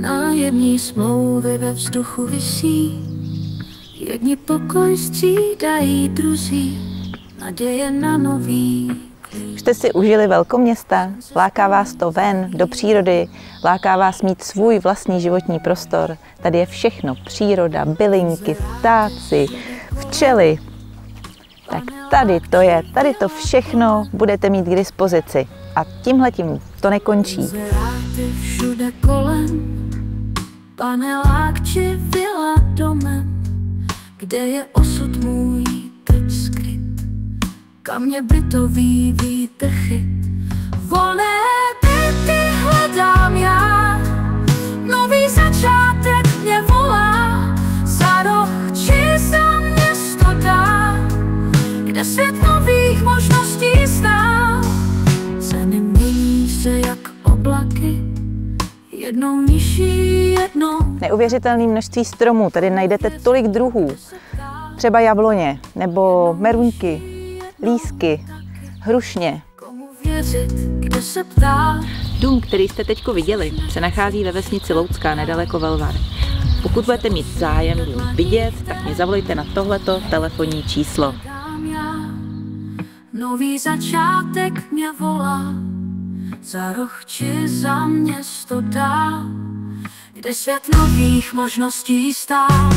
Nájemní smlouvy ve vzduchu visí, jedni pokoj střídají druzí, naděje na nový. Už jste si užili velkoměsta? Láká vás to ven, do přírody, láká vás mít svůj vlastní životní prostor. Tady je všechno, příroda, bylinky, ptáci, včely. Tak tady to všechno budete mít k dispozici. A tímhletím to nekončí. Všude kolem, panelák či vila domem, kde je osud můj teď skryt, kam mě bytový výdechy. Volné byty hledám já, nový začátek mě volá, za roh či za město dál, kde svět nových možností stál. Ceny mění se jak oblaky, jednou nižší, jednou. Neuvěřitelné množství stromů, tady najdete tolik druhů. Třeba jabloně, nebo meruňky, lísky, hrušně. Komu věřit, kde se ptá? Dům, který jste teďko viděli, se nachází ve vesnici Loucká, nedaleko Velvar. Pokud budete mít zájem dům vidět, tak mě zavolejte na tohleto telefonní číslo. Nový začátek mě volá, za roh či za město dál, kde svět nových možností stál.